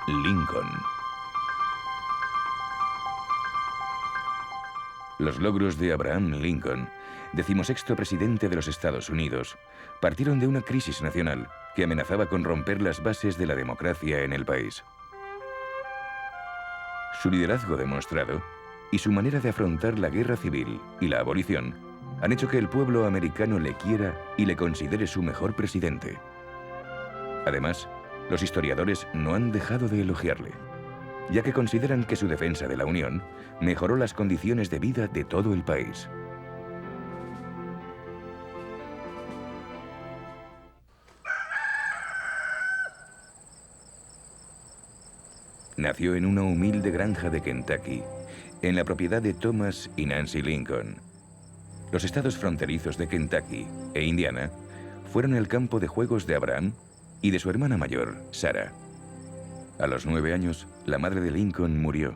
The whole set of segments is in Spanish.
Lincoln. Los logros de Abraham Lincoln, 16º presidente de los Estados Unidos, partieron de una crisis nacional que amenazaba con romper las bases de la democracia en el país. Su liderazgo demostrado y su manera de afrontar la guerra civil y la abolición han hecho que el pueblo americano le quiera y le considere su mejor presidente. Además, los historiadores no han dejado de elogiarle, ya que consideran que su defensa de la Unión mejoró las condiciones de vida de todo el país. Nació en una humilde granja de Kentucky, en la propiedad de Thomas y Nancy Lincoln. Los estados fronterizos de Kentucky e Indiana fueron el campo de juegos de Abraham y de su hermana mayor, Sarah. A los 9 años, la madre de Lincoln murió.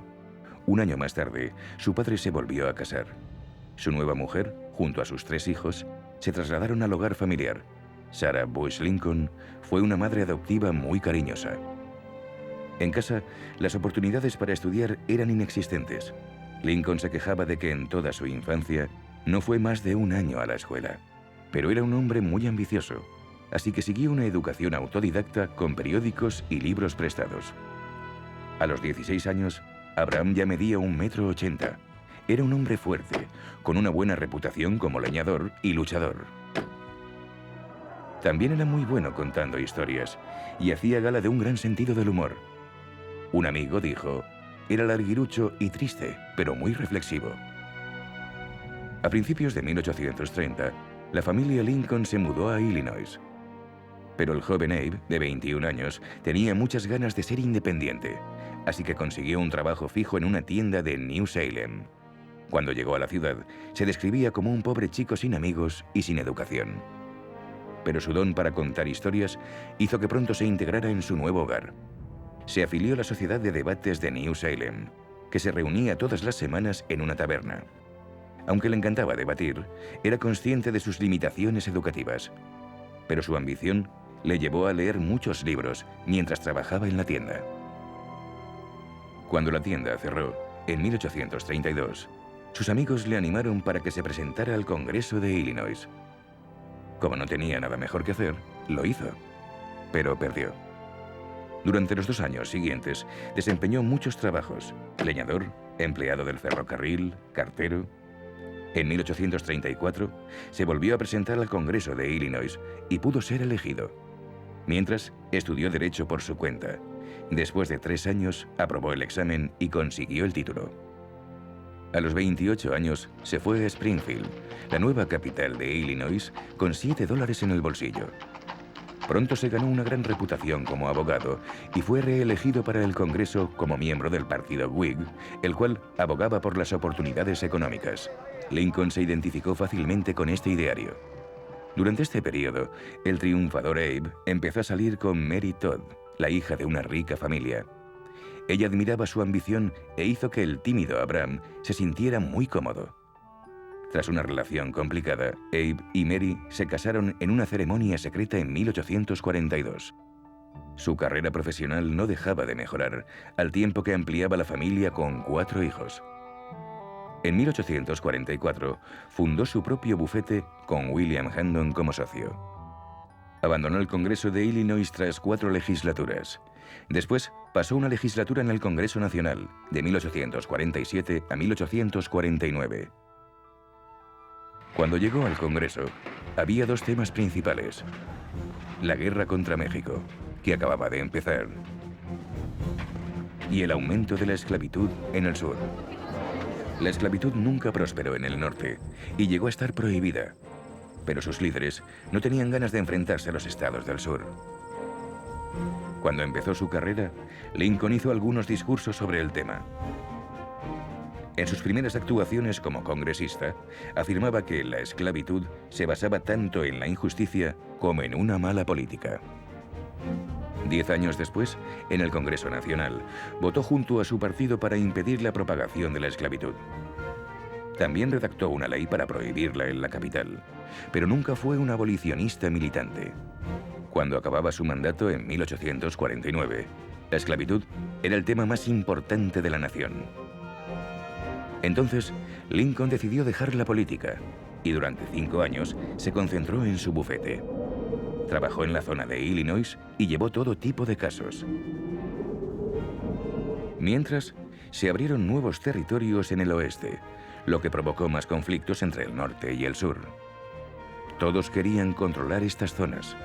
Un año más tarde, su padre se volvió a casar. Su nueva mujer, junto a sus 3 hijos, se trasladaron al hogar familiar. Sarah Bush Lincoln fue una madre adoptiva muy cariñosa. En casa, las oportunidades para estudiar eran inexistentes. Lincoln se quejaba de que en toda su infancia no fue más de un año a la escuela. Pero era un hombre muy ambicioso, así que siguió una educación autodidacta con periódicos y libros prestados. A los 16 años, Abraham ya medía 1,80 m. Era un hombre fuerte, con una buena reputación como leñador y luchador. También era muy bueno contando historias y hacía gala de un gran sentido del humor. Un amigo dijo, era larguirucho y triste, pero muy reflexivo. A principios de 1830, la familia Lincoln se mudó a Illinois. Pero el joven Abe, de 21 años, tenía muchas ganas de ser independiente, así que consiguió un trabajo fijo en una tienda de New Salem. Cuando llegó a la ciudad, se describía como un pobre chico sin amigos y sin educación. Pero su don para contar historias hizo que pronto se integrara en su nuevo hogar. Se afilió a la Sociedad de Debates de New Salem, que se reunía todas las semanas en una taberna. Aunque le encantaba debatir, era consciente de sus limitaciones educativas. Pero su ambición le llevó a leer muchos libros mientras trabajaba en la tienda. Cuando la tienda cerró, en 1832, sus amigos le animaron para que se presentara al Congreso de Illinois. Como no tenía nada mejor que hacer, lo hizo, pero perdió. Durante los 2 años siguientes, desempeñó muchos trabajos: leñador, empleado del ferrocarril, cartero. En 1834, se volvió a presentar al Congreso de Illinois y pudo ser elegido. Mientras, estudió Derecho por su cuenta. Después de 3 años, aprobó el examen y consiguió el título. A los 28 años, se fue a Springfield, la nueva capital de Illinois, con $7 en el bolsillo. Pronto se ganó una gran reputación como abogado y fue reelegido para el Congreso como miembro del partido Whig, el cual abogaba por las oportunidades económicas. Lincoln se identificó fácilmente con este ideario. Durante este periodo, el triunfador Abe empezó a salir con Mary Todd, la hija de una rica familia. Ella admiraba su ambición e hizo que el tímido Abraham se sintiera muy cómodo. Tras una relación complicada, Abe y Mary se casaron en una ceremonia secreta en 1842. Su carrera profesional no dejaba de mejorar, al tiempo que ampliaba la familia con 4 hijos. En 1844, fundó su propio bufete con William Handon como socio. Abandonó el Congreso de Illinois tras 4 legislaturas. Después, pasó una legislatura en el Congreso Nacional, de 1847 a 1849. Cuando llegó al Congreso, había 2 temas principales: la guerra contra México, que acababa de empezar, y el aumento de la esclavitud en el sur. La esclavitud nunca prosperó en el norte y llegó a estar prohibida, pero sus líderes no tenían ganas de enfrentarse a los estados del sur. Cuando empezó su carrera, Lincoln hizo algunos discursos sobre el tema. En sus primeras actuaciones como congresista, afirmaba que la esclavitud se basaba tanto en la injusticia como en una mala política. 10 años después, en el Congreso Nacional, votó junto a su partido para impedir la propagación de la esclavitud. También redactó una ley para prohibirla en la capital, pero nunca fue un abolicionista militante. Cuando acababa su mandato en 1849, La esclavitud era el tema más importante de la nación. Entonces, Lincoln decidió dejar la política y durante 5 años se concentró en su bufete. Trabajó en la zona de Illinois y llevó todo tipo de casos. Mientras, se abrieron nuevos territorios en el oeste, lo que provocó más conflictos entre el norte y el sur. Todos querían controlar estas zonas.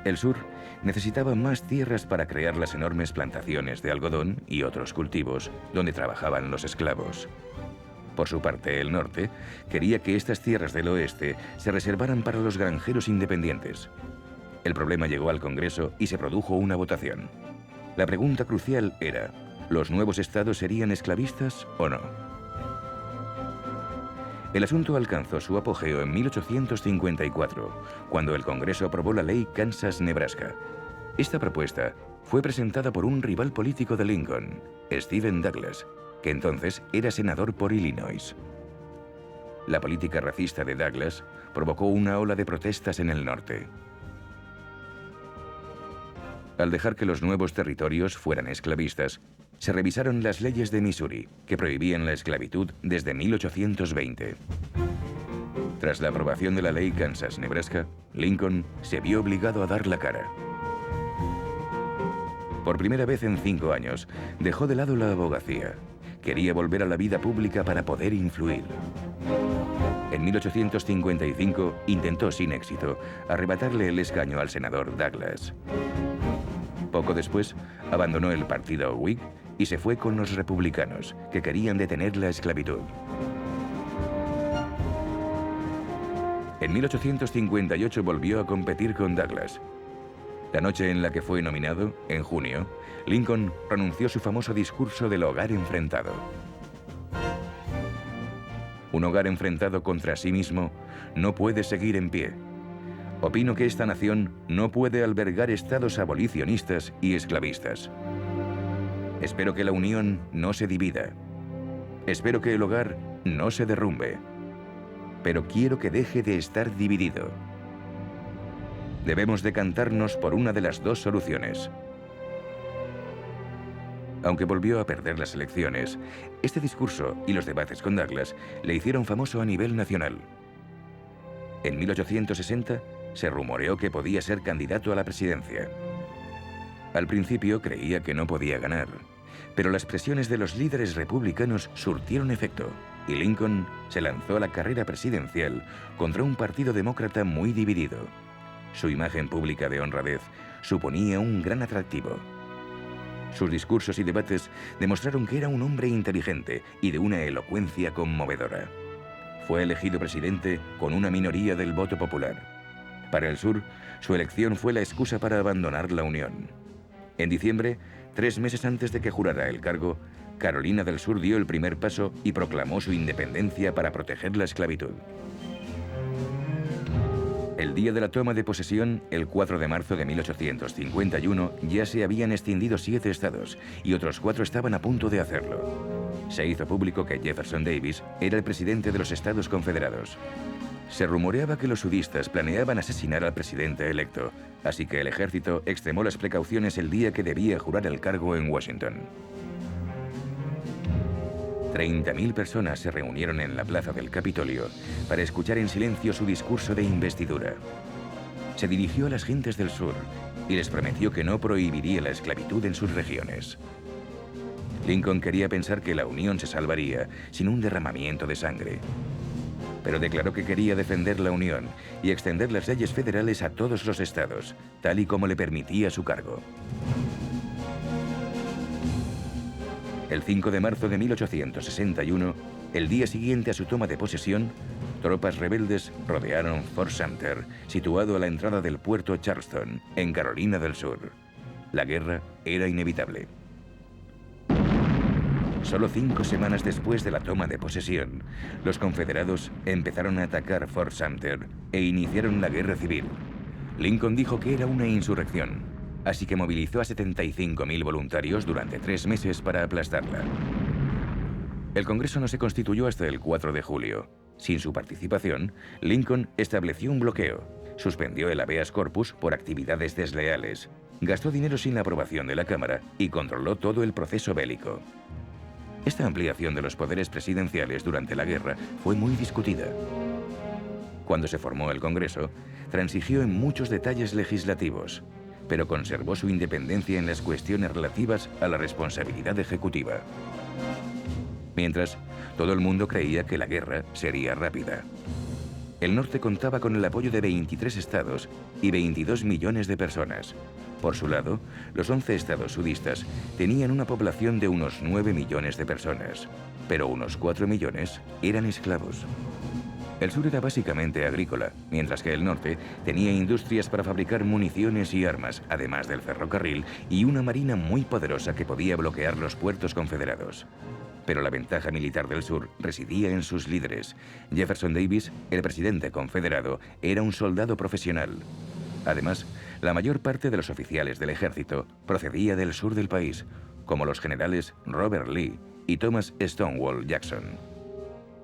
El sur necesitaba más tierras para crear las enormes plantaciones de algodón y otros cultivos donde trabajaban los esclavos. Por su parte, el norte quería que estas tierras del oeste se reservaran para los granjeros independientes. El problema llegó al Congreso y se produjo una votación. La pregunta crucial era, ¿los nuevos estados serían esclavistas o no? El asunto alcanzó su apogeo en 1854, cuando el Congreso aprobó la ley Kansas-Nebraska. Esta propuesta fue presentada por un rival político de Lincoln, Stephen Douglas, que entonces era senador por Illinois. La política racista de Douglas provocó una ola de protestas en el norte. Al dejar que los nuevos territorios fueran esclavistas, se revisaron las leyes de Missouri, que prohibían la esclavitud desde 1820. Tras la aprobación de la ley Kansas-Nebraska, Lincoln se vio obligado a dar la cara. Por primera vez en 5 años, dejó de lado la abogacía. Quería volver a la vida pública para poder influir. En 1855 intentó sin éxito arrebatarle el escaño al senador Douglas. Poco después, abandonó el partido Whig y se fue con los republicanos, que querían detener la esclavitud. En 1858 volvió a competir con Douglas. La noche en la que fue nominado, en junio, Lincoln pronunció su famoso discurso del hogar enfrentado. Un hogar enfrentado contra sí mismo no puede seguir en pie. Opino que esta nación no puede albergar estados abolicionistas y esclavistas. Espero que la unión no se divida. Espero que el hogar no se derrumbe. Pero quiero que deje de estar dividido. Debemos decantarnos por una de las dos soluciones. Aunque volvió a perder las elecciones, este discurso y los debates con Douglas le hicieron famoso a nivel nacional. En 1860, se rumoreó que podía ser candidato a la presidencia. Al principio creía que no podía ganar, pero las presiones de los líderes republicanos surtieron efecto y Lincoln se lanzó a la carrera presidencial contra un partido demócrata muy dividido. Su imagen pública de honradez suponía un gran atractivo. Sus discursos y debates demostraron que era un hombre inteligente y de una elocuencia conmovedora. Fue elegido presidente con una minoría del voto popular. Para el sur, su elección fue la excusa para abandonar la Unión. En diciembre, 3 meses antes de que jurara el cargo, Carolina del Sur dio el primer paso y proclamó su independencia para proteger la esclavitud. El día de la toma de posesión, el 4 de marzo de 1851, ya se habían extinguido 7 estados y otros 4 estaban a punto de hacerlo. Se hizo público que Jefferson Davis era el presidente de los Estados Confederados. Se rumoreaba que los sudistas planeaban asesinar al presidente electo, así que el ejército extremó las precauciones el día que debía jurar el cargo en Washington. 30.000 personas se reunieron en la plaza del Capitolio para escuchar en silencio su discurso de investidura. Se dirigió a las gentes del sur y les prometió que no prohibiría la esclavitud en sus regiones. Lincoln quería pensar que la Unión se salvaría sin un derramamiento de sangre, pero declaró que quería defender la Unión y extender las leyes federales a todos los estados, tal y como le permitía su cargo. El 5 de marzo de 1861, el día siguiente a su toma de posesión, tropas rebeldes rodearon Fort Sumter, situado a la entrada del puerto Charleston, en Carolina del Sur. La guerra era inevitable. Solo 5 semanas después de la toma de posesión, los confederados empezaron a atacar Fort Sumter e iniciaron la guerra civil. Lincoln dijo que era una insurrección, así que movilizó a 75.000 voluntarios durante 3 meses para aplastarla. El Congreso no se constituyó hasta el 4 de julio. Sin su participación, Lincoln estableció un bloqueo, suspendió el habeas corpus por actividades desleales gastó dinero sin la aprobación de la Cámara y controló todo el proceso bélico. Esta ampliación de los poderes presidenciales durante la guerra fue muy discutida. Cuando se formó el Congreso, transigió en muchos detalles legislativos, pero conservó su independencia en las cuestiones relativas a la responsabilidad ejecutiva. Mientras, todo el mundo creía que la guerra sería rápida. El norte contaba con el apoyo de 23 estados y 22 millones de personas. Por su lado, los 11 estados sudistas tenían una población de unos 9 millones de personas, pero unos 4 millones eran esclavos. El sur era básicamente agrícola, mientras que el norte tenía industrias para fabricar municiones y armas, además del ferrocarril y una marina muy poderosa que podía bloquear los puertos confederados. Pero la ventaja militar del sur residía en sus líderes. Jefferson Davis, el presidente confederado, era un soldado profesional. Además, la mayor parte de los oficiales del ejército procedía del sur del país, como los generales Robert Lee y Thomas Stonewall Jackson.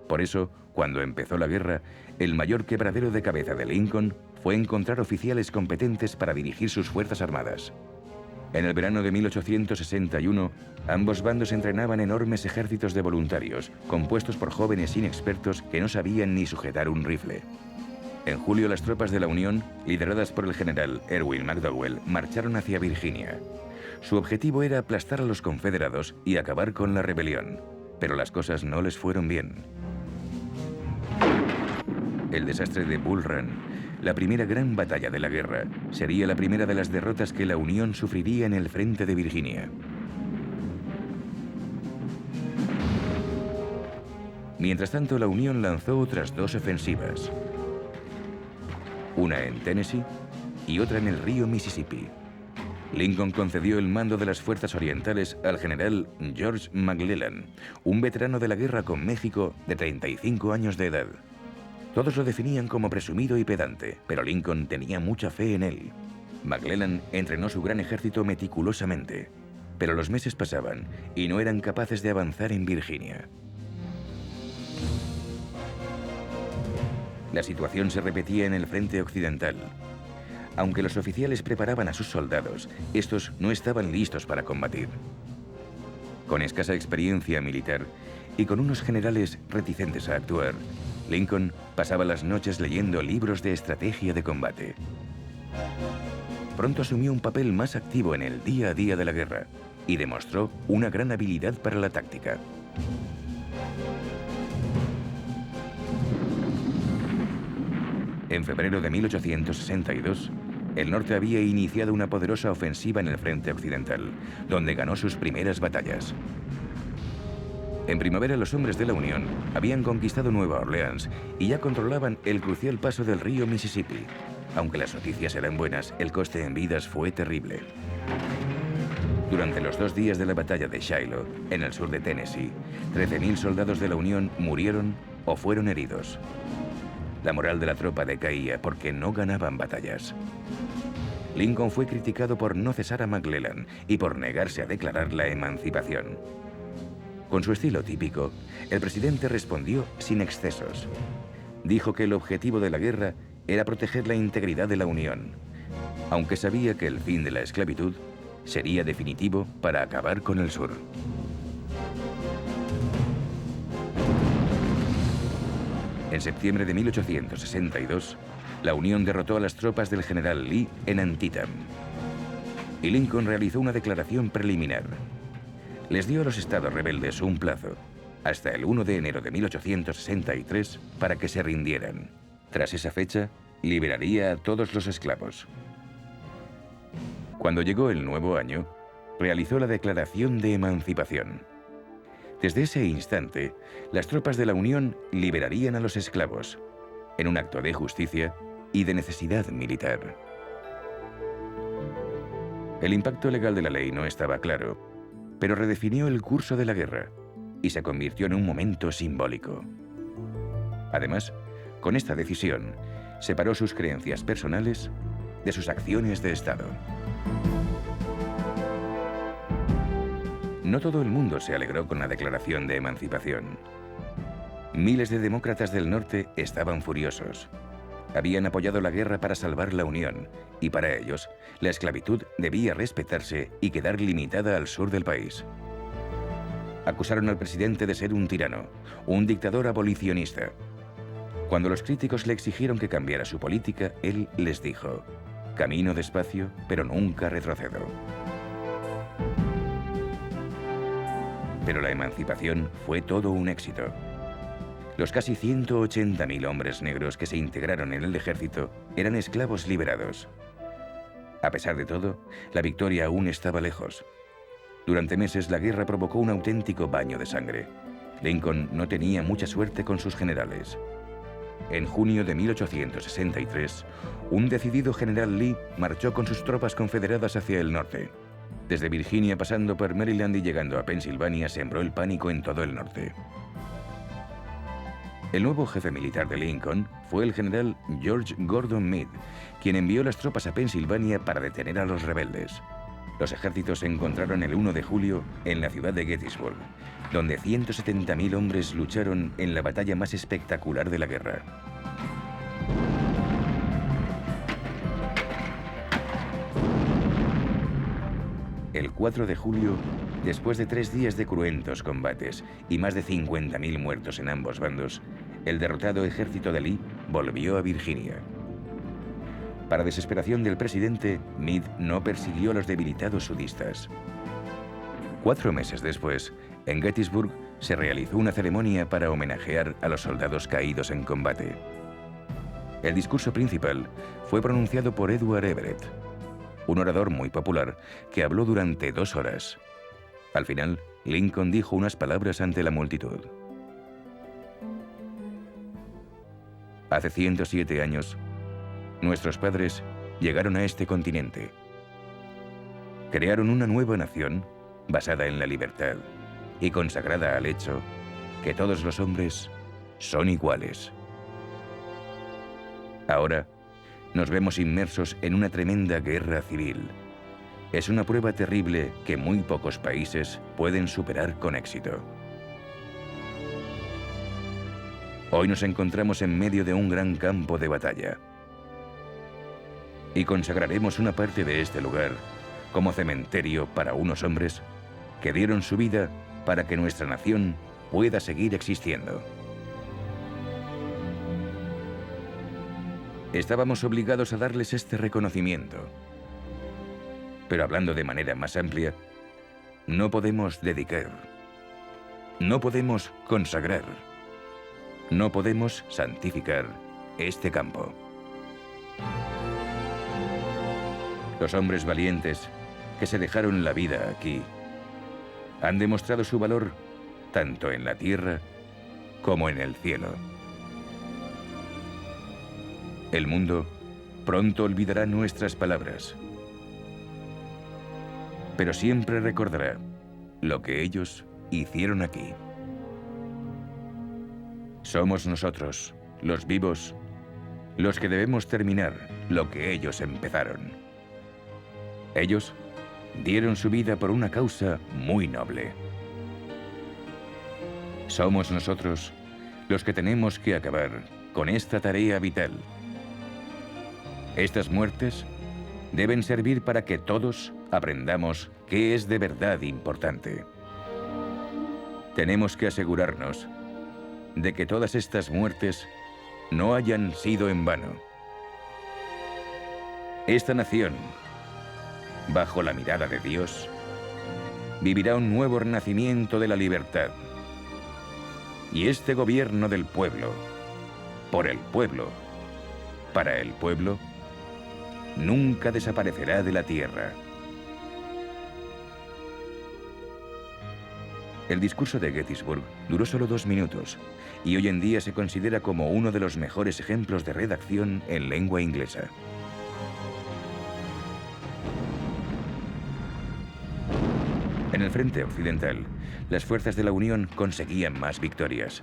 Por eso, cuando empezó la guerra, el mayor quebradero de cabeza de Lincoln fue encontrar oficiales competentes para dirigir sus fuerzas armadas. En el verano de 1861, ambos bandos entrenaban enormes ejércitos de voluntarios, compuestos por jóvenes inexpertos que no sabían ni sujetar un rifle. En julio, las tropas de la Unión, lideradas por el general Erwin McDowell, marcharon hacia Virginia. Su objetivo era aplastar a los confederados y acabar con la rebelión, pero las cosas no les fueron bien. El desastre de Bull Run, la primera gran batalla de la guerra, sería la primera de las derrotas que la Unión sufriría en el frente de Virginia. Mientras tanto, la Unión lanzó otras dos ofensivas, una en Tennessee y otra en el río Mississippi. Lincoln concedió el mando de las fuerzas orientales al general George McClellan, un veterano de la guerra con México de 35 años de edad. Todos lo definían como presumido y pedante, pero Lincoln tenía mucha fe en él. McClellan entrenó su gran ejército meticulosamente, pero los meses pasaban y no eran capaces de avanzar en Virginia. La situación se repetía en el frente occidental. Aunque los oficiales preparaban a sus soldados, estos no estaban listos para combatir. Con escasa experiencia militar y con unos generales reticentes a actuar, Lincoln pasaba las noches leyendo libros de estrategia de combate. Pronto asumió un papel más activo en el día a día de la guerra y demostró una gran habilidad para la táctica. En febrero de 1862, el norte había iniciado una poderosa ofensiva en el frente occidental, donde ganó sus primeras batallas. En primavera, los hombres de la Unión habían conquistado Nueva Orleans y ya controlaban el crucial paso del río Mississippi. Aunque las noticias eran buenas, el coste en vidas fue terrible. Durante los 2 días de la batalla de Shiloh, en el sur de Tennessee, 13.000 soldados de la Unión murieron o fueron heridos. La moral de la tropa decaía porque no ganaban batallas. Lincoln fue criticado por no cesar a McClellan y por negarse a declarar la emancipación. Con su estilo típico, el presidente respondió sin excesos. Dijo que el objetivo de la guerra era proteger la integridad de la Unión, aunque sabía que el fin de la esclavitud sería definitivo para acabar con el sur. En septiembre de 1862, la Unión derrotó a las tropas del general Lee en Antietam, y Lincoln realizó una declaración preliminar. Les dio a los estados rebeldes un plazo, hasta el 1 de enero de 1863, para que se rindieran. Tras esa fecha, liberaría a todos los esclavos. Cuando llegó el nuevo año, realizó la Declaración de Emancipación. Desde ese instante, las tropas de la Unión liberarían a los esclavos, en un acto de justicia y de necesidad militar. El impacto legal de la ley no estaba claro, pero redefinió el curso de la guerra y se convirtió en un momento simbólico. Además, con esta decisión, separó sus creencias personales de sus acciones de Estado. No todo el mundo se alegró con la Declaración de Emancipación. Miles de demócratas del norte estaban furiosos. habían apoyado la guerra para salvar la Unión, y para ellos, la esclavitud debía respetarse y quedar limitada al sur del país. Acusaron al presidente de ser un tirano, un dictador abolicionista. Cuando los críticos le exigieron que cambiara su política, él les dijo: camino despacio, pero nunca retrocedo. Pero la emancipación fue todo un éxito. Los casi 180.000 hombres negros que se integraron en el ejército eran esclavos liberados. A pesar de todo, la victoria aún estaba lejos. Durante meses la guerra provocó un auténtico baño de sangre. Lincoln no tenía mucha suerte con sus generales. En junio de 1863, un decidido general Lee marchó con sus tropas confederadas hacia el norte. Desde Virginia, pasando por Maryland y llegando a Pensilvania, sembró el pánico en todo el norte. El nuevo jefe militar de Lincoln fue el general George Gordon Meade, quien envió las tropas a Pensilvania para detener a los rebeldes. Los ejércitos se encontraron el 1 de julio en la ciudad de Gettysburg, donde 170.000 hombres lucharon en la batalla más espectacular de la guerra. El 4 de julio, después de 3 días de cruentos combates y más de 50.000 muertos en ambos bandos, el derrotado ejército de Lee volvió a Virginia. Para desesperación del presidente, Meade no persiguió a los debilitados sudistas. 4 meses después, en Gettysburg se realizó una ceremonia para homenajear a los soldados caídos en combate. El discurso principal fue pronunciado por Edward Everett, un orador muy popular que habló durante 2 horas. Al final, Lincoln dijo unas palabras ante la multitud. Hace 107 años, nuestros padres llegaron a este continente. Crearon una nueva nación basada en la libertad y consagrada al hecho que todos los hombres son iguales. Ahora nos vemos inmersos en una tremenda guerra civil. Es una prueba terrible que muy pocos países pueden superar con éxito. Hoy nos encontramos en medio de un gran campo de batalla. Y consagraremos una parte de este lugar como cementerio para unos hombres que dieron su vida para que nuestra nación pueda seguir existiendo. Estábamos obligados a darles este reconocimiento. Pero hablando de manera más amplia, no podemos dedicar, no podemos consagrar, no podemos santificar este campo. Los hombres valientes que se dejaron la vida aquí han demostrado su valor tanto en la tierra como en el cielo. El mundo pronto olvidará nuestras palabras, pero siempre recordará lo que ellos hicieron aquí. Somos nosotros, los vivos, los que debemos terminar lo que ellos empezaron. Ellos dieron su vida por una causa muy noble. Somos nosotros los que tenemos que acabar con esta tarea vital. Estas muertes deben servir para que todos aprendamos qué es de verdad importante. Tenemos que asegurarnos de que todas estas muertes no hayan sido en vano. Esta nación, bajo la mirada de Dios, vivirá un nuevo renacimiento de la libertad. Y este gobierno del pueblo, por el pueblo, para el pueblo, nunca desaparecerá de la tierra. El discurso de Gettysburg duró solo 2 minutos y hoy en día se considera como uno de los mejores ejemplos de redacción en lengua inglesa. En el frente occidental, las fuerzas de la Unión conseguían más victorias.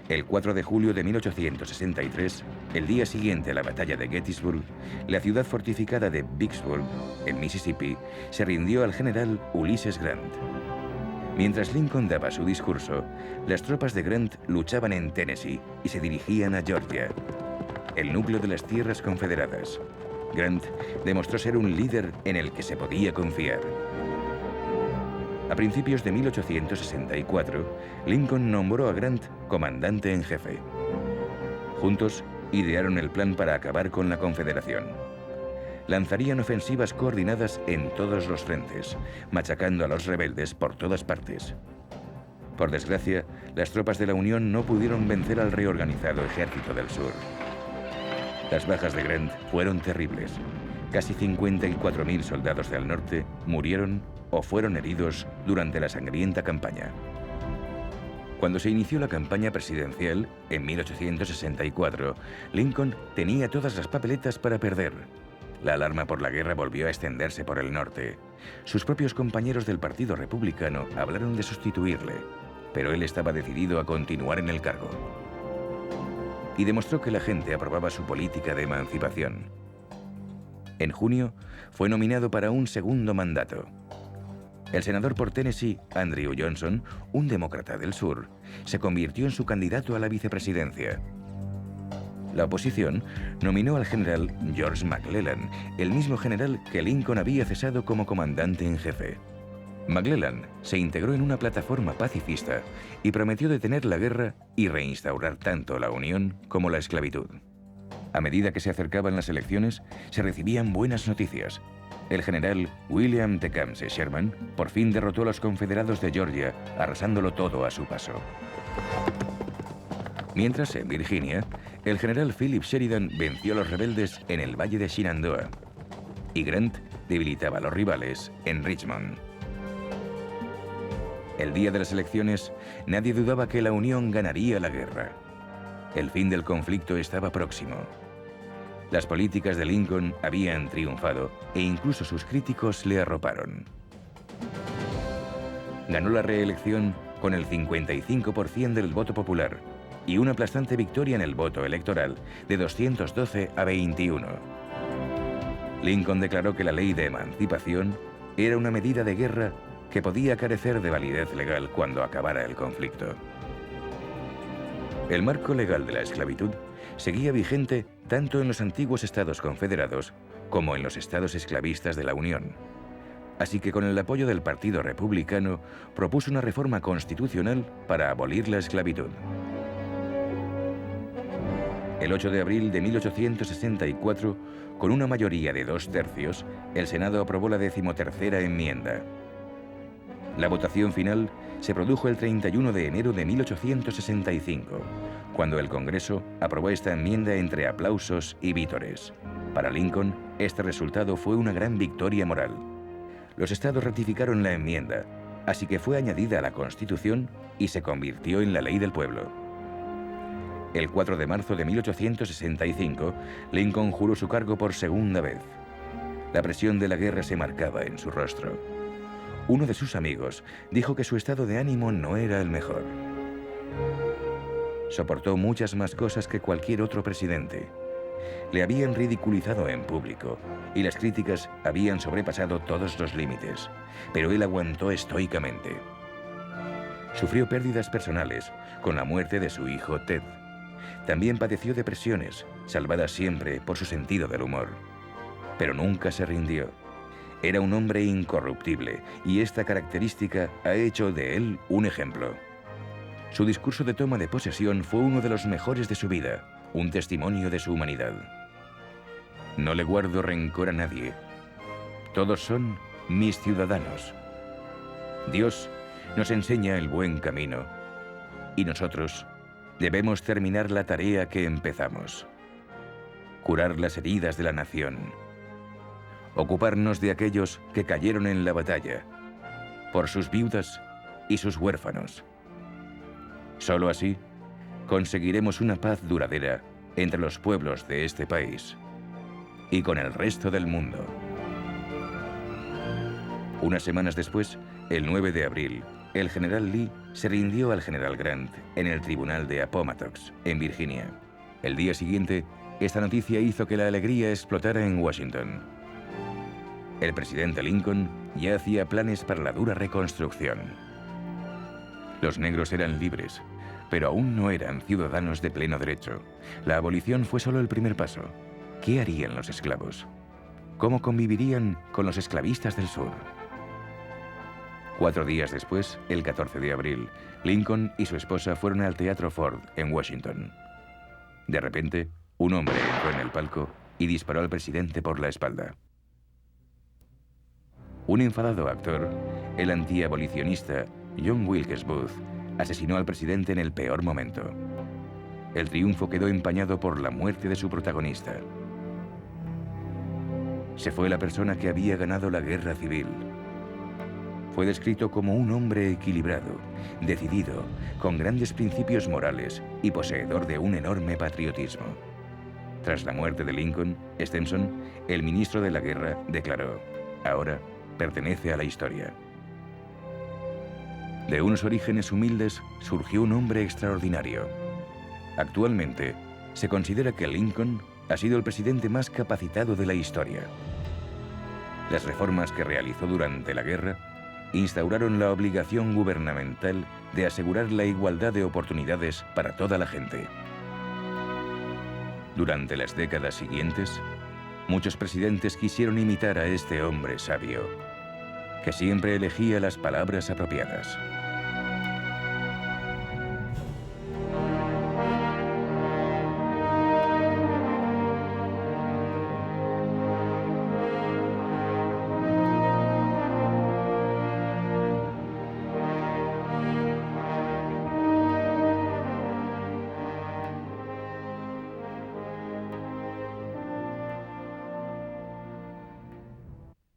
El 4 de julio de 1863, el día siguiente a la batalla de Gettysburg, la ciudad fortificada de Vicksburg, en Mississippi, se rindió al general Ulysses Grant. Mientras Lincoln daba su discurso, las tropas de Grant luchaban en Tennessee y se dirigían a Georgia. el núcleo de las tierras confederadas. Grant demostró ser un líder en el que se podía confiar. A principios de 1864, Lincoln nombró a Grant comandante en jefe. Juntos, idearon el plan para acabar con la Confederación. Lanzarían ofensivas coordinadas en todos los frentes, machacando a los rebeldes por todas partes. Por desgracia, las tropas de la Unión no pudieron vencer al reorganizado Ejército del Sur. Las bajas de Grant fueron terribles. Casi 54.000 soldados del norte murieron o fueron heridos durante la sangrienta campaña. Cuando se inició la campaña presidencial, en 1864, Lincoln tenía todas las papeletas para perder. La alarma por la guerra volvió a extenderse por el norte. Sus propios compañeros del Partido Republicano hablaron de sustituirle, pero él estaba decidido a continuar en el cargo. Y demostró que la gente aprobaba su política de emancipación. En junio, fue nominado para un segundo mandato. El senador por Tennessee, Andrew Johnson, un demócrata del sur, se convirtió en su candidato a la vicepresidencia. La oposición nominó al general George McClellan, el mismo general que Lincoln había cesado como comandante en jefe. McClellan se integró en una plataforma pacifista y prometió detener la guerra y reinstaurar tanto la Unión como la esclavitud. A medida que se acercaban las elecciones, se recibían buenas noticias. El general William Tecumseh Sherman por fin derrotó a los confederados de Georgia, arrasándolo todo a su paso. Mientras, en Virginia, el general Philip Sheridan venció a los rebeldes en el valle de Shenandoah y Grant debilitaba a los rivales en Richmond. El día de las elecciones, nadie dudaba que la Unión ganaría la guerra. El fin del conflicto estaba próximo. Las políticas de Lincoln habían triunfado e incluso sus críticos le arroparon. Ganó la reelección con el 55% del voto popular y una aplastante victoria en el voto electoral de 212 a 21. Lincoln declaró que la ley de emancipación era una medida de guerra que podía carecer de validez legal cuando acabara el conflicto. El marco legal de la esclavitud seguía vigente tanto en los antiguos estados confederados como en los estados esclavistas de la Unión. Así que con el apoyo del Partido Republicano propuso una reforma constitucional para abolir la esclavitud. El 8 de abril de 1864, con una mayoría de 2/3, el Senado aprobó la 13ª enmienda. La votación final se produjo el 31 de enero de 1865, cuando el Congreso aprobó esta enmienda entre aplausos y vítores. Para Lincoln, este resultado fue una gran victoria moral. Los estados ratificaron la enmienda, así que fue añadida a la Constitución y se convirtió en la ley del pueblo. El 4 de marzo de 1865, Lincoln juró su cargo por segunda vez. La presión de la guerra se marcaba en su rostro. Uno de sus amigos dijo que su estado de ánimo no era el mejor. Soportó muchas más cosas que cualquier otro presidente. Le habían ridiculizado en público y las críticas habían sobrepasado todos los límites, pero él aguantó estoicamente. Sufrió pérdidas personales con la muerte de su hijo Ted. También padeció depresiones, salvadas siempre por su sentido del humor. Pero nunca se rindió. Era un hombre incorruptible y esta característica ha hecho de él un ejemplo. Su discurso de toma de posesión fue uno de los mejores de su vida, un testimonio de su humanidad. No le guardo rencor a nadie. Todos son mis ciudadanos. Dios nos enseña el buen camino y nosotros debemos terminar la tarea que empezamos. Curar las heridas de la nación. Ocuparnos de aquellos que cayeron en la batalla, por sus viudas y sus huérfanos. Solo así conseguiremos una paz duradera entre los pueblos de este país y con el resto del mundo. Unas semanas después, el 9 de abril, el general Lee se rindió al general Grant en el tribunal de Appomattox, en Virginia. El día siguiente, esta noticia hizo que la alegría explotara en Washington. El presidente Lincoln ya hacía planes para la dura reconstrucción. Los negros eran libres, pero aún no eran ciudadanos de pleno derecho. La abolición fue solo el primer paso. ¿Qué harían los esclavos? ¿Cómo convivirían con los esclavistas del sur? 4 días después, el 14 de abril, Lincoln y su esposa fueron al Teatro Ford, en Washington. De repente, un hombre entró en el palco y disparó al presidente por la espalda. Un enfadado actor, el antiabolicionista John Wilkes Booth, asesinó al presidente en el peor momento. El triunfo quedó empañado por la muerte de su protagonista. Se fue la persona que había ganado la guerra civil. Fue descrito como un hombre equilibrado, decidido, con grandes principios morales y poseedor de un enorme patriotismo. Tras la muerte de Lincoln, Stetson, el ministro de la guerra, declaró: ahora pertenece a la historia. De unos orígenes humildes surgió un hombre extraordinario. Actualmente, se considera que Lincoln ha sido el presidente más capacitado de la historia. Las reformas que realizó durante la guerra instauraron la obligación gubernamental de asegurar la igualdad de oportunidades para toda la gente. Durante las décadas siguientes, muchos presidentes quisieron imitar a este hombre sabio, que siempre elegía las palabras apropiadas.